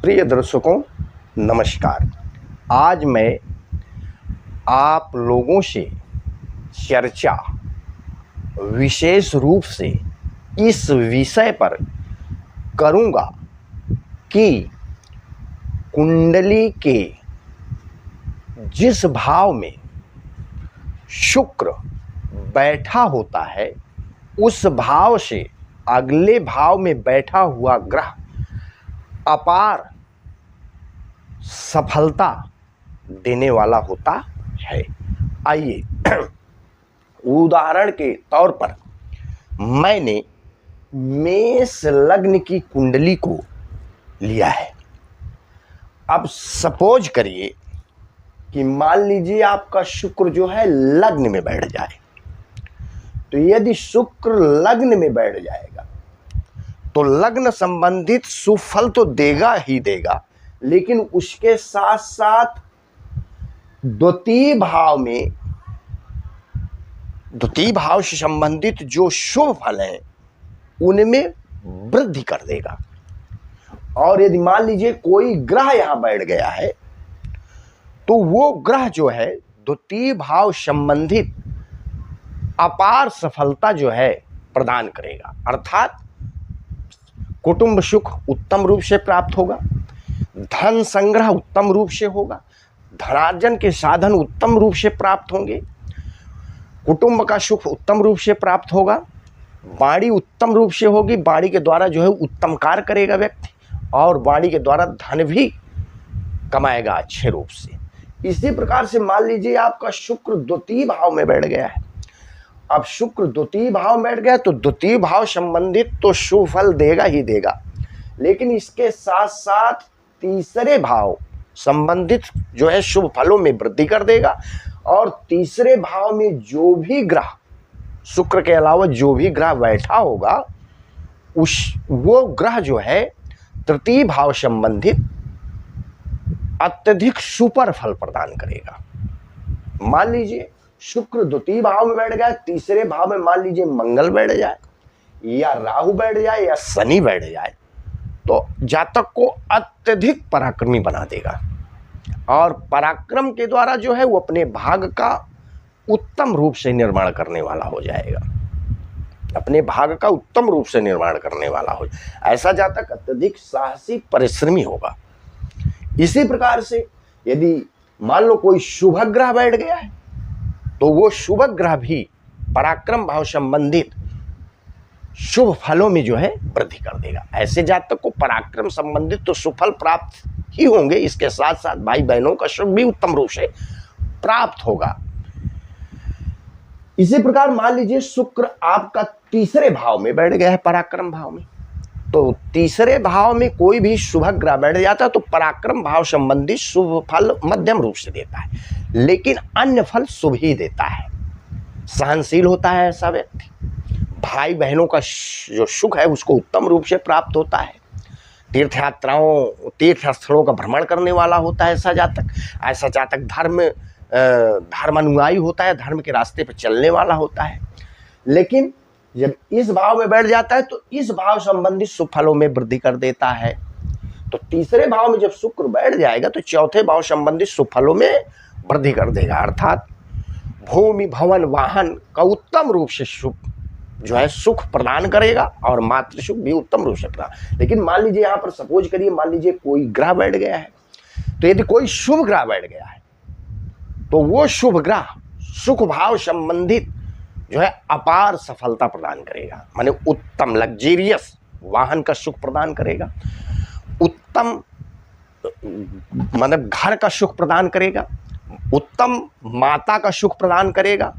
प्रिय दर्शकों नमस्कार। आज मैं आप लोगों से चर्चा विशेष रूप से इस विषय पर करूंगा कि कुंडली के जिस भाव में शुक्र बैठा होता है उस भाव से अगले भाव में बैठा हुआ ग्रह अपार सफलता देने वाला होता है। आइए उदाहरण के तौर पर मैंने मेष लग्न की कुंडली को लिया है। अब सपोज करिए कि मान लीजिए आपका शुक्र जो है लग्न में बैठ जाए, तो यदि शुक्र लग्न में बैठ जाएगा तो लग्न संबंधित सुफल तो देगा ही देगा, लेकिन उसके साथ साथ द्वितीय भाव से संबंधित जो शुभ फल हैं उनमें वृद्धि कर देगा। और यदि मान लीजिए कोई ग्रह यहां बैठ गया है तो वो ग्रह जो है द्वितीय भाव संबंधित अपार सफलता जो है प्रदान करेगा। अर्थात कुटुंब सुख उत्तम रूप से प्राप्त होगा, धन संग्रह उत्तम रूप से होगा, धनार्जन के साधन उत्तम रूप से प्राप्त होंगे, कुटुंब का सुख उत्तम रूप से प्राप्त होगा, वाणी उत्तम रूप से होगी, वाणी के द्वारा जो है उत्तम कार्य करेगा व्यक्ति, और वाणी के द्वारा धन भी कमाएगा अच्छे रूप से। इसी प्रकार से मान लीजिए आपका शुक्र द्वितीय भाव में बैठ गया है। अब शुक्र द्वितीय भाव में बैठ गया तो द्वितीय भाव संबंधित तो शुभ फल देगा ही देगा, लेकिन इसके साथ साथ तीसरे भाव संबंधित जो है शुभ फलों में वृद्धि कर देगा। और तीसरे भाव में जो भी ग्रह, शुक्र के अलावा जो भी ग्रह बैठा होगा वो ग्रह जो है तृतीय भाव संबंधित अत्यधिक सुपर फल प्रदान करेगा। मान लीजिए शुक्र द्वितीय भाव में बैठ गया, तीसरे भाव में मान लीजिए मंगल बैठ जाए या राहु बैठ जाए या शनि बैठ जाए, तो जातक को अत्यधिक पराक्रमी बना देगा। और पराक्रम के द्वारा जो है वो अपने भाग का उत्तम रूप से निर्माण करने वाला हो जाएगा, अपने भाग का उत्तम रूप से निर्माण करने वाला हो। ऐसा जातक अत्यधिक साहसी परिश्रमी होगा। इसी प्रकार से यदि मान लो कोई शुभ ग्रह बैठ गया है तो वो शुभ ग्रह भी पराक्रम भाव संबंधित शुभ फलों में जो है वृद्धि कर देगा। ऐसे जातक को पराक्रम संबंधित तो सुफल प्राप्त ही होंगे, इसके साथ साथ भाई बहनों का सुख भी उत्तम रूप से प्राप्त होगा। इसी प्रकार मान लीजिए शुक्र आपका तीसरे भाव में बैठ गया है, पराक्रम भाव में, तो तीसरे भाव में कोई भी शुभ ग्रह बैठ जाता है तो पराक्रम भाव संबंधी शुभ फल मध्यम रूप से देता है, लेकिन अन्य फल शुभ ही देता है। सहनशील होता है ऐसा व्यक्ति, भाई बहनों का जो सुख है उसको उत्तम रूप से प्राप्त होता है, तीर्थ स्थलों का भ्रमण करने वाला होता है ऐसा जातक धर्म अनुयायी होता है, धर्म के रास्ते पर चलने वाला होता है। लेकिन जब इस भाव में बैठ जाता है तो इस भाव संबंधित शुभ फलों में वृद्धि कर देता है। तो तीसरे भाव में जब शुक्र बैठ जाएगा तो चौथे भाव संबंधित शुभ फलों में वृद्धि कर देगा। अर्थात भूमि भवन वाहन का उत्तम रूप से शुभ जो है सुख प्रदान करेगा और मातृ सुख भी उत्तम रूप से प्रदान। लेकिन मान लीजिए यहाँ पर सपोज करिए मान लीजिए कोई ग्रह बैठ गया है, तो यदि कोई शुभ ग्रह बैठ गया है तो वो शुभ ग्रह सुख भाव संबंधित जो है अपार सफलता प्रदान करेगा, माने उत्तम लग्जेरियस वाहन का सुख प्रदान करेगा, उत्तम मतलब घर का सुख प्रदान करेगा, उत्तम माता का सुख प्रदान करेगा,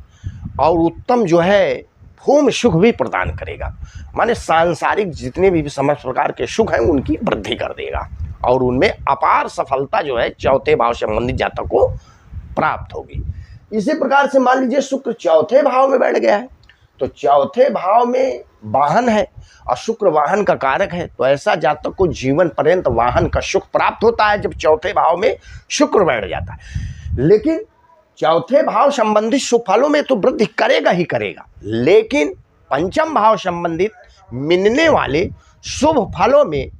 और उत्तम जो है भूमि सुख भी प्रदान करेगा। माने सांसारिक जितने भी समस्त प्रकार के सुख हैं उनकी वृद्धि कर देगा और उनमें अपार सफलता जो है चौथे भाव संबंधित जातक को प्राप्त होगी। इसी प्रकार से मान लीजिए शुक्र चौथे भाव में बैठ गया है, तो चौथे भाव में वाहन है और शुक्र वाहन का कारक है, तो ऐसा जातक को जीवन पर्यंत वाहन का सुख प्राप्त होता है जब चौथे भाव में शुक्र बैठ जाता है। लेकिन चौथे भाव संबंधित शुभ फलों में तो वृद्धि करेगा ही करेगा, लेकिन पंचम भाव संबंधित मिलने वाले शुभ फलों में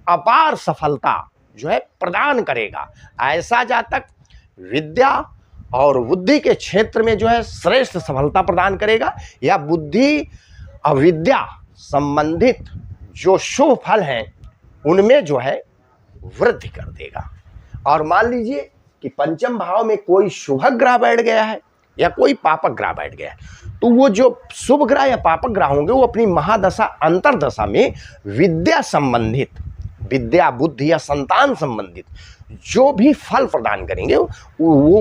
अपार सफलता जो है प्रदान करेगा। ऐसा जातक विद्या और बुद्धि के क्षेत्र में जो है श्रेष्ठ सफलता प्रदान करेगा, या बुद्धि और विद्या संबंधित जो शुभ फल हैं उनमें जो है वृद्धि कर देगा। और मान लीजिए कि पंचम भाव में कोई शुभ ग्रह बैठ गया है या कोई पापक ग्रह बैठ गया है, तो वो जो शुभ ग्रह या पापक ग्रह होंगे वो अपनी महादशा अंतरदशा में विद्या संबंधित, विद्या बुद्धि या संतान संबंधित जो भी फल प्रदान करेंगे वो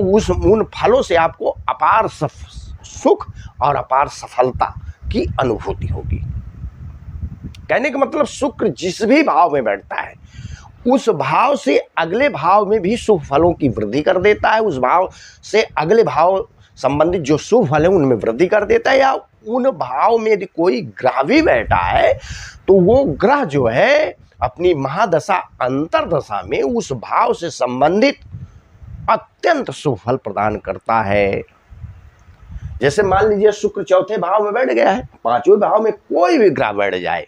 उन फलों से आपको अपार सुख और अपार सफलता की अनुभूति होगी। कहने का मतलब शुक्र जिस भी भाव में बैठता है उस भाव से अगले भाव में भी शुभ फलों की वृद्धि कर देता है, उस भाव से अगले भाव संबंधित जो शुभ फल है उनमें वृद्धि कर देता है। या उन भाव में यदि कोई ग्रह भी बैठा है तो वो ग्रह जो है अपनी महादशा अंतरदशा में उस भाव से संबंधित अत्यंत शुभ फल प्रदान करता है। जैसे मान लीजिए शुक्र चौथे भाव में बैठ गया है, पांचवें भाव में कोई भी ग्रह बैठ जाए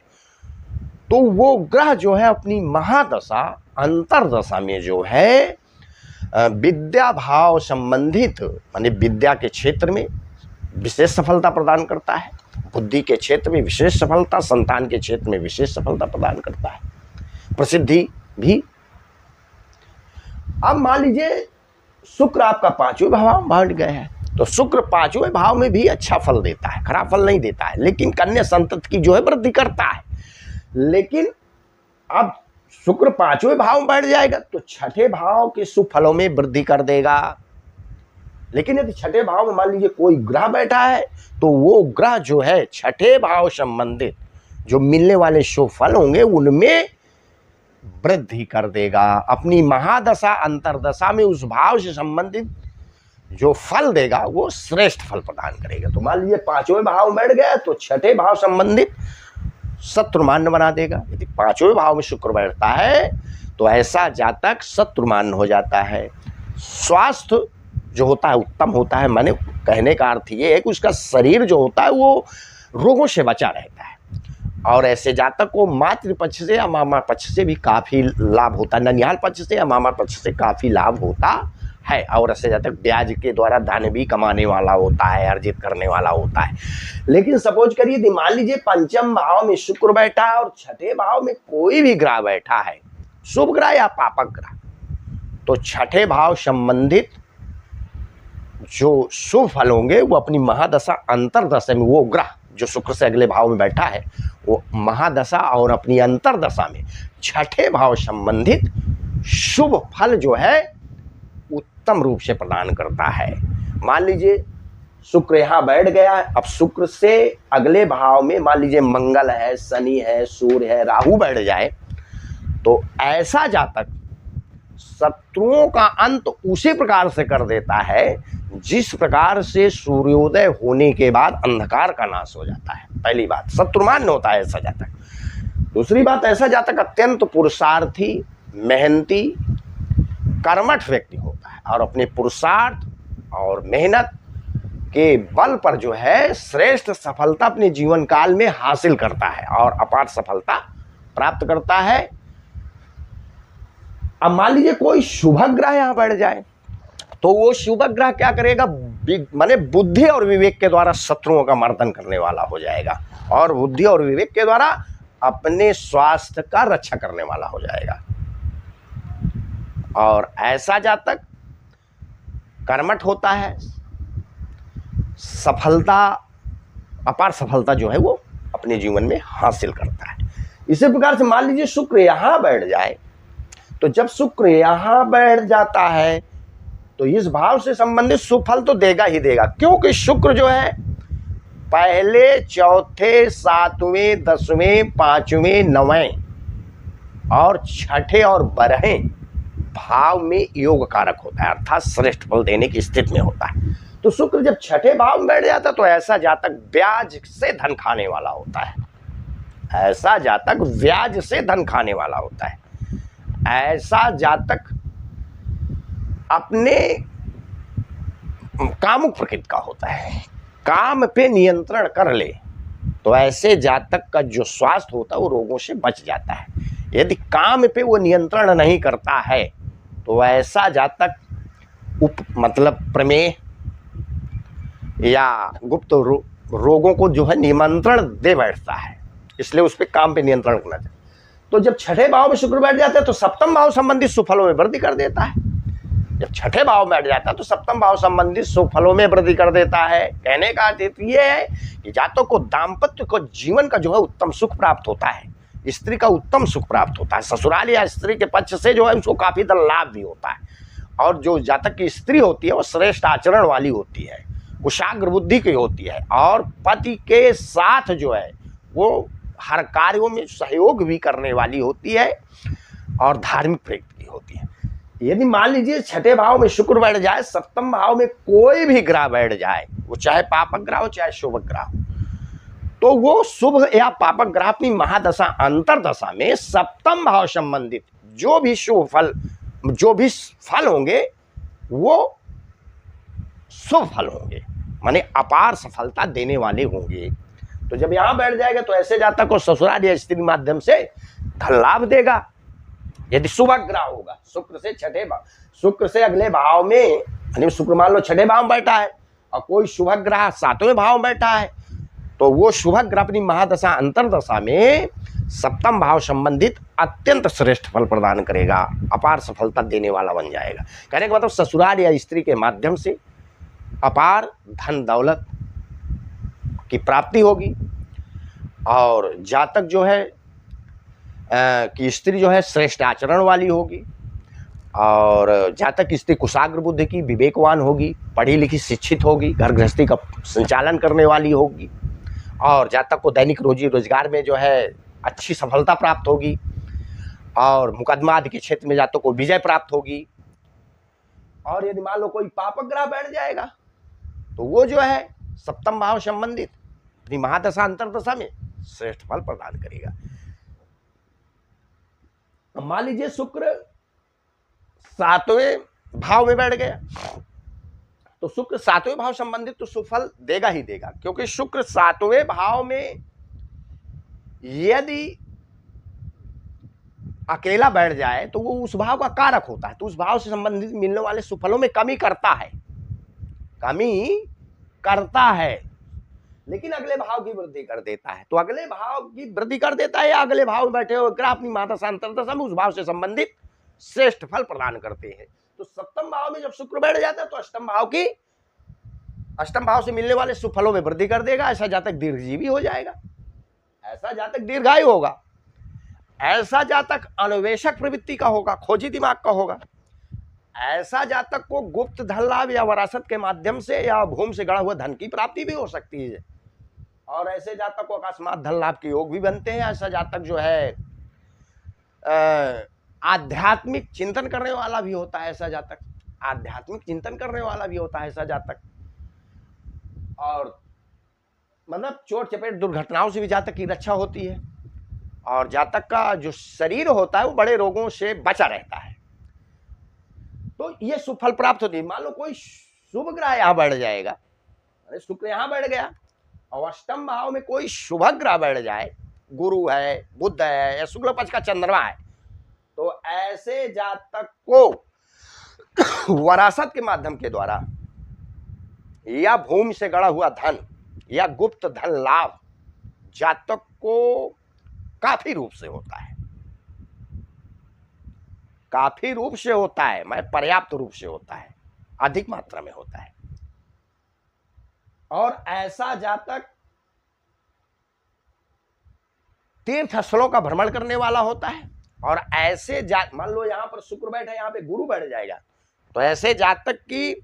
तो वो ग्रह जो है अपनी महादशा अंतरदशा में जो है विद्या भाव संबंधित माने विद्या के क्षेत्र में विशेष सफलता प्रदान करता है, बुद्धि के क्षेत्र में विशेष सफलता, संतान के क्षेत्र में विशेष सफलता प्रदान करता है, प्रसिद्धि भी। अब मान लीजिए शुक्र आपका पांचवें भाव में बैठ गया है तो शुक्र पांचवें भाव में भी अच्छा फल देता है, खराब फल नहीं देता है, लेकिन कन्या संतति की जो है वृद्धि करता है। लेकिन अब शुक्र पांचवें भाव में बैठ जाएगा तो छठे भाव के शुभ फलों में वृद्धि कर देगा। लेकिन यदि छठे भाव में मान लीजिए कोई ग्रह बैठा है तो वो ग्रह जो है छठे भाव संबंधित जो मिलने वाले शुभ फल होंगे उनमें वृद्धि कर देगा। अपनी महादशा अंतरदशा में उस भाव से संबंधित जो फल देगा वो श्रेष्ठ फल प्रदान करेगा। तो मान लीजिए पांचवें भाव में बैठ गया तो छठे भाव संबंधित शत्रुमान्य बना देगा। यदि पांचवें भाव में शुक्र बैठता है तो ऐसा जातक शत्रुमान्य हो जाता है। स्वास्थ्य जो होता है उत्तम होता है, माने कहने का अर्थ ये है कि उसका शरीर जो होता है वो रोगों से बचा रहता है। और ऐसे जातक को मातृ पक्ष से या मामा पक्ष से भी काफ़ी लाभ होता है, ननिहाल पक्ष से या मामा पक्ष से काफ़ी लाभ होता है। और ऐसे जातक ब्याज के द्वारा धन भी कमाने वाला होता है, अर्जित करने वाला होता है। लेकिन सपोज करिए मान लीजिए पंचम भाव में शुक्र बैठा है और छठे भाव में कोई भी ग्रह बैठा है, शुभ ग्रह या पापक ग्रह, तो छठे भाव संबंधित जो शुभ फल होंगे वो अपनी महादशा अंतरदशा में वो ग्रह जो शुक्र से अगले भाव में बैठा है वो महादशा और अपनी अंतरदशा में छठे भाव संबंधित शुभ फल जो है उत्तम रूप से प्रदान करता है। मान लीजिए शुक्र यहाँ बैठ गया है, अब शुक्र से अगले भाव में मान लीजिए मंगल है, शनि है, सूर्य है, राहु बैठ जाए तो ऐसा जातक शत्रुओं का अंत उसी प्रकार से कर देता है जिस प्रकार से सूर्योदय होने के बाद अंधकार का नाश हो जाता है। पहली बात शत्रुमान्य होता है ऐसा जातक। दूसरी बात ऐसा जातक अत्यंत पुरुषार्थी, मेहनती, कर्मठ व्यक्ति होता है और अपने पुरुषार्थ और मेहनत के बल पर जो है श्रेष्ठ सफलता अपने जीवन काल में हासिल करता है और अपार सफलता प्राप्त करता है। अब मान लीजिए कोई शुभ ग्रह यहाँ बैठ जाए तो वो शुभ ग्रह क्या करेगा, माने बुद्धि और विवेक के द्वारा शत्रुओं का मर्दन करने वाला हो जाएगा और बुद्धि और विवेक के द्वारा अपने स्वास्थ्य का रक्षा करने वाला हो जाएगा। और ऐसा जातक कर्मठ होता है, सफलता अपार सफलता जो है वो अपने जीवन में हासिल करता है। इसी प्रकार से मान लीजिए शुक्र यहाँ बैठ जाए तो जब शुक्र यहाँ बैठ जाता है तो इस भाव से संबंधित शुभ फल तो देगा ही देगा, क्योंकि शुक्र जो है पहले, चौथे, सातवें, दसवें, पांचवें, नवें और छठे और बारहवें भाव में योग कारक होता है, अर्थात श्रेष्ठ फल देने की स्थिति में होता है। तो शुक्र जब छठे भाव में बैठ जाता है तो ऐसा जातक ब्याज से धन खाने वाला होता है, ऐसा जातक ब्याज से धन खाने वाला होता है। ऐसा जातक अपने कामुक प्रकृति का होता है, काम पे नियंत्रण कर ले तो ऐसे जातक का जो स्वास्थ्य होता है वो रोगों से बच जाता है। यदि काम पे वो नियंत्रण नहीं करता है तो ऐसा जातक मतलब प्रमेह या गुप्त रोगों को जो है निमंत्रण दे बैठता है, इसलिए उस पर काम पे नियंत्रण करना चाहिए। तो जब छठे भाव में शुक्र बैठ जाता है तो सप्तम भाव संबंधित सुफलों में वृद्धि कर देता है। जब छठे भाव में बैठ जाता है तो सप्तम भाव संबंधित सुफलों में वृद्धि कर देता है। कहने का अर्थ ये है कि जातक को दाम्पत्य को जीवन का जो है उत्तम सुख प्राप्त होता है, स्त्री का उत्तम सुख प्राप्त होता है, ससुराल या स्त्री के पक्ष से जो है उसको काफी धन लाभ भी होता है। और जो जातक की स्त्री होती है वो श्रेष्ठ आचरण वाली होती है, कुशाग्र बुद्धि की होती है और पति के साथ जो है वो हर कार्यों में सहयोग भी करने वाली होती है और धार्मिक प्रवृत्ति की होती है। यदि मान लीजिए छठे भाव में शुक्र बैठ जाए, सप्तम भाव में कोई भी ग्रह बैठ जाए, वो चाहे पापक ग्रह हो चाहे शुभ ग्रह हो, तो वो शुभ या पापक ग्रह अपनी महादशा अंतरदशा में सप्तम भाव संबंधित जो भी शुभ फल जो भी फल होंगे वो शुभ फल होंगे, माने अपार सफलता देने वाले होंगे। तो जब यहां बैठ जाएगा तो ऐसे जातक को ससुराल या स्त्री माध्यम से धन लाभ देगा। यदि शुभ ग्रह होगा, शुक्र से छठे भाव, शुक्र से अगले भाव में, यानी शुक्र मान लो छठे भाव में बैठा है और कोई शुभ ग्रह सातवें भाव में बैठा है, तो वो शुभ ग्रह अपनी महादशा अंतरदशा में सप्तम भाव संबंधित अत्यंत श्रेष्ठ फल प्रदान करेगा, अपार सफलता देने वाला बन जाएगा। कहने का मतलब ससुराल या स्त्री के माध्यम से अपार धन दौलत की प्राप्ति होगी और जातक जो है कि स्त्री जो है श्रेष्ठ आचरण वाली होगी और जातक की स्त्री कुशाग्र बुद्धि की, विवेकवान होगी, पढ़ी लिखी शिक्षित होगी, घर गृहस्थी का संचालन करने वाली होगी और जातक को दैनिक रोजी रोजगार में जो है अच्छी सफलता प्राप्त होगी और मुकदमा आदि के क्षेत्र में जातक को विजय प्राप्त होगी। और यदि मान लो कोई पापक ग्रह बैठ जाएगा तो वो जो है सप्तम भाव संबंधित अपनी महादशा अंतरदशा में श्रेष्ठ फल प्रदान करेगा। मान लीजिए शुक्र सातवें भाव में बैठ गया तो शुक्र सातवें भाव संबंधित तो सुफल देगा ही देगा, क्योंकि शुक्र सातवें भाव में यदि अकेला बैठ जाए तो वो उस भाव का कारक होता है, तो उस भाव से संबंधित मिलने वाले सुफलों में कमी करता है, लेकिन अगले भाव की वृद्धि कर देता है। तो अगले भाव की वृद्धि कर देता है या अगले भाव में बैठे हुए ग्रह अपनी महादशा अंतरदशा में उस भाव से संबंधित श्रेष्ठ फल प्रदान करते हैं। तो सप्तम भाव में जब शुक्र बैठ जाता है तो अष्टम भाव से मिलने वाले सुफलों में वृद्धि कर देगा। ऐसा जातक दीर्घजीवी हो जाएगा, ऐसा जातक दीर्घायु होगा, ऐसा जातक अन्वेषक प्रवृत्ति का होगा, खोजी दिमाग का होगा, ऐसा जातक को गुप्त धन लाभ या वरासत के माध्यम से या भूमि से गढ़ा हुआ धन की प्राप्ति भी हो सकती है और ऐसे जातक को अकस्मात धन लाभ के योग भी बनते हैं। ऐसा जातक जो है आध्यात्मिक चिंतन करने वाला भी होता है, ऐसा जातक आध्यात्मिक चिंतन करने वाला भी होता है ऐसा जातक, और मतलब चोट चपेट दुर्घटनाओं से भी जातक की रक्षा होती है और जातक का जो शरीर होता है वो बड़े रोगों से बचा रहता है। तो ये सुफल प्राप्त होती है। मान लो कोई शुभ ग्रह यहां बैठ जाएगा, अरे शुक्र यहां बैठ गया और अष्टम भाव में कोई शुभ ग्रह बैठ जाए, गुरु है, बुध है या शुक्ल पक्ष का चंद्रमा है, तो ऐसे जातक को वरासत के माध्यम के द्वारा या भूमि से गढ़ा हुआ धन या गुप्त धन लाभ जातक को काफी रूप से होता है, काफी रूप से होता है, मैं पर्याप्त रूप से होता है, अधिक मात्रा में होता है। और ऐसा जातक तीर्थ स्थलों का भ्रमण करने वाला होता है और ऐसे मान लो यहां पर शुक्र बैठा, यहां पे गुरु बैठ जाएगा, तो ऐसे जातक की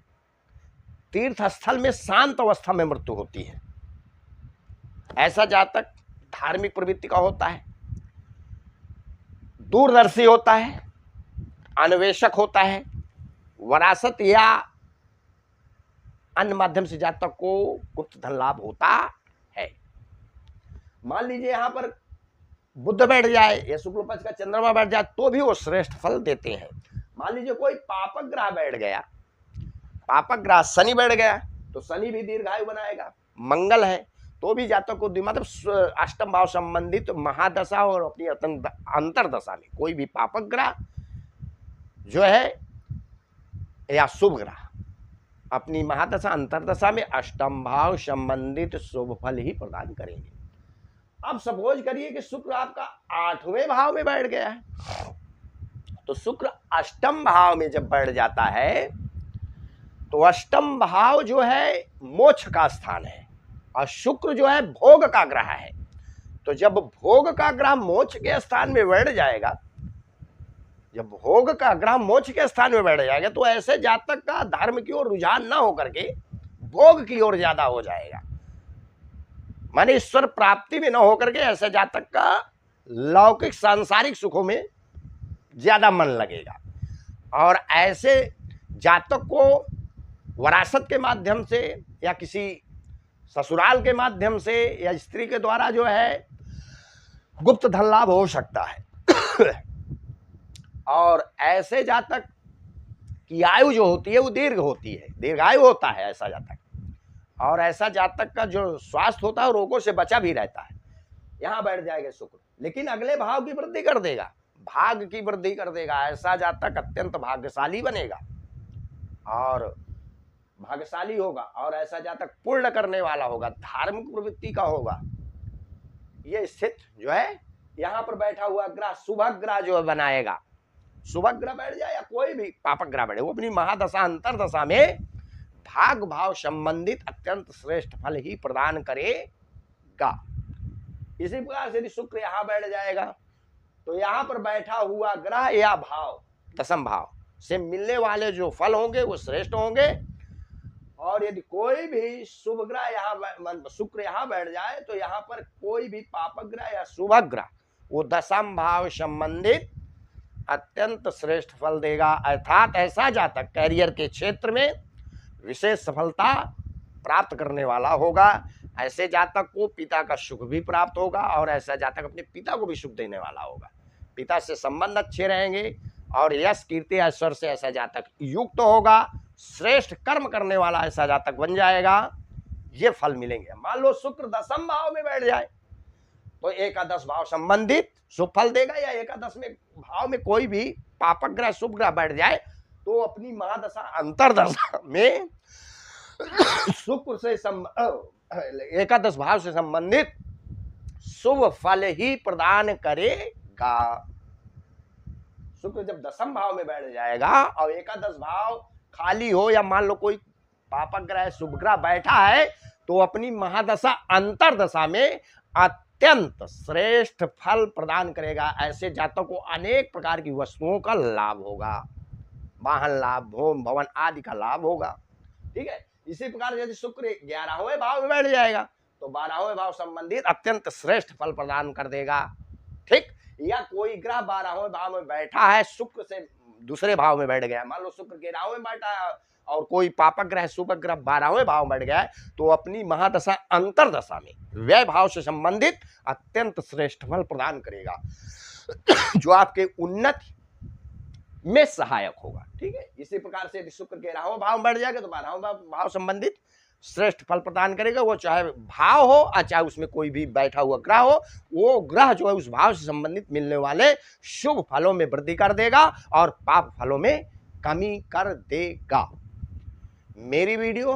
तीर्थ स्थल में शांत अवस्था में मृत्यु होती है। ऐसा जातक धार्मिक प्रवृत्ति का होता है, दूरदर्शी होता है, अन्वेषक होता है, वरासत या अन्य माध्यम से जातक को गुप्त धन लाभ होता है। मान लीजिए यहां पर बुध बैठ जाए या शुक्ल पक्ष का चंद्रमा बैठ जाए तो भी वो श्रेष्ठ फल देते हैं। मान लीजिए कोई पापक ग्रह बैठ गया, पापक ग्रह शनि बैठ गया तो शनि भी दीर्घायु बनाएगा, मंगल है तो भी जातक को मतलब अष्टम भाव संबंधित महादशा और अपनी अंतरदशा में कोई भी पापक ग्रह जो है या शुभ ग्रह अपनी महादशा अंतरदशा में अष्टम भाव संबंधित शुभ फल ही प्रदान करेंगे। अब सपोज करिए कि शुक्र आपका 8वें भाव में बैठ गया है, तो शुक्र अष्टम भाव में जब बैठ जाता है तो अष्टम भाव जो है मोक्ष का स्थान है और शुक्र जो है भोग का ग्रह है। तो जब भोग का ग्रह मोक्ष के स्थान में बैठ जाएगा, जब भोग का ग्रह मोक्ष के स्थान में बैठ जाएगा तो ऐसे जातक का धर्म की ओर रुझान ना होकर के भोग की ओर ज्यादा हो जाएगा, माने ईश्वर प्राप्ति में न होकर के ऐसे जातक का लौकिक सांसारिक सुखों में ज्यादा मन लगेगा। और ऐसे जातक को वरासत के माध्यम से या किसी ससुराल के माध्यम से या स्त्री के द्वारा जो है गुप्त धन लाभ हो सकता है। और ऐसे जातक की आयु जो होती है वो दीर्घ होती है, दीर्घायु होता है ऐसा जातक। और ऐसा जातक का जो स्वास्थ्य होता है रोगों से बचा भी रहता है। यहाँ बैठ जाएगा शुक्र, लेकिन अगले भाव की वृद्धि कर देगा, भाग की वृद्धि कर देगा। ऐसा जातक अत्यंत भाग्यशाली बनेगा और भाग्यशाली होगा। और ऐसा जातक पूर्ण करने वाला होगा, धार्मिक प्रवृत्ति का होगा। ये स्थित जो है यहाँ पर बैठा हुआ ग्रह शुभ ग्रह जो बनाएगा, शुभ ग्रह बैठ जाए या कोई भी पापक ग्रह बैठे, वो अपनी महादशा अंतरदशा में भाग भाव संबंधित अत्यंत श्रेष्ठ फल ही प्रदान करेगा। इसी प्रकार से यदि शुक्र यहाँ बैठ जाएगा तो यहाँ पर बैठा हुआ ग्रह या भाव दशम भाव से मिलने वाले जो फल होंगे वो श्रेष्ठ होंगे। और यदि कोई भी शुभ ग्रह यहाँ शुक्र यहाँ बैठ जाए तो यहाँ पर कोई भी पापक ग्रह या शुभ ग्रह वो दशम भाव संबंधित अत्यंत श्रेष्ठ फल देगा। अर्थात ऐसा जातक कैरियर के क्षेत्र में विशेष सफलता प्राप्त करने वाला होगा। ऐसे जातक को पिता का सुख भी प्राप्त होगा और ऐसा जातक अपने पिता को भी सुख देने वाला होगा। पिता से संबंध अच्छे रहेंगे और यश कीर्ति ऐश्वर्य से ऐसा जातक युक्त होगा। श्रेष्ठ कर्म करने वाला ऐसा जातक बन जाएगा। ये फल मिलेंगे। मान लो शुक्र दशम भाव में बैठ जाए तो एकादश भाव संबंधित शुभ फल देगा, या एकादश में भाव में कोई भी पापक ग्रह शुभ ग्रह बैठ जाए तो अपनी महादशा अंतरदशा में शुक्र से एकादश भाव से संबंधित शुभ फल ही प्रदान करेगा। शुक्र जब दशम भाव में बैठ जाएगा और एकादश भाव खाली हो या मान लो कोई पापक ग्रह शुभ ग्रह बैठा है तो अपनी महादशा अंतरदशा में अत्यंत श्रेष्ठ फल प्रदान करेगा। ऐसे जातकों को अनेक प्रकार की वस्तुओं का लाभ होगा, वाहन लाभ, भूमि भवन आदि का लाभ होगा। ठीक है। इसी प्रकार यदि शुक्र 11वें भाव में बैठ जाएगा तो 12वें भाव संबंधित अत्यंत श्रेष्ठ फल प्रदान कर देगा। ठीक। या कोई ग्रह 12वें भाव में बैठा है, शुक्र से दूसरे भाव में बैठ गया, मान लो शुक्र 11वें में बैठा है और कोई पापक ग्रह शुभ ग्रह 12वें भाव में बैठ गया है तो अपनी महादशा अंतरदशा में व्यय भाव से संबंधित अत्यंत श्रेष्ठ फल प्रदान करेगा जो आपके उन्नति में सहायक होगा। ठीक है। इसी प्रकार से यदि शुक्र 11वें भाव में बैठ जाएगा तो 12वें भाव संबंधित श्रेष्ठ फल प्रदान करेगा। वो चाहे भाव हो और चाहे उसमें कोई भी बैठा हुआ ग्रह हो, वो ग्रह जो है उस भाव से संबंधित मिलने वाले शुभ फलों में वृद्धि कर देगा और पाप फलों में कमी कर देगा। मेरी वीडियो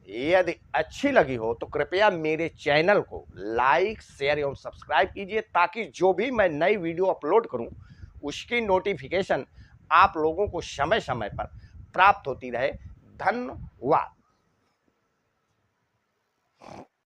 यदि अच्छी लगी हो तो कृपया मेरे चैनल को लाइक शेयर एवं सब्सक्राइब कीजिए ताकि जो भी मैं नई वीडियो अपलोड करूं उसकी नोटिफिकेशन आप लोगों को समय समय पर प्राप्त होती रहे। धन्यवाद।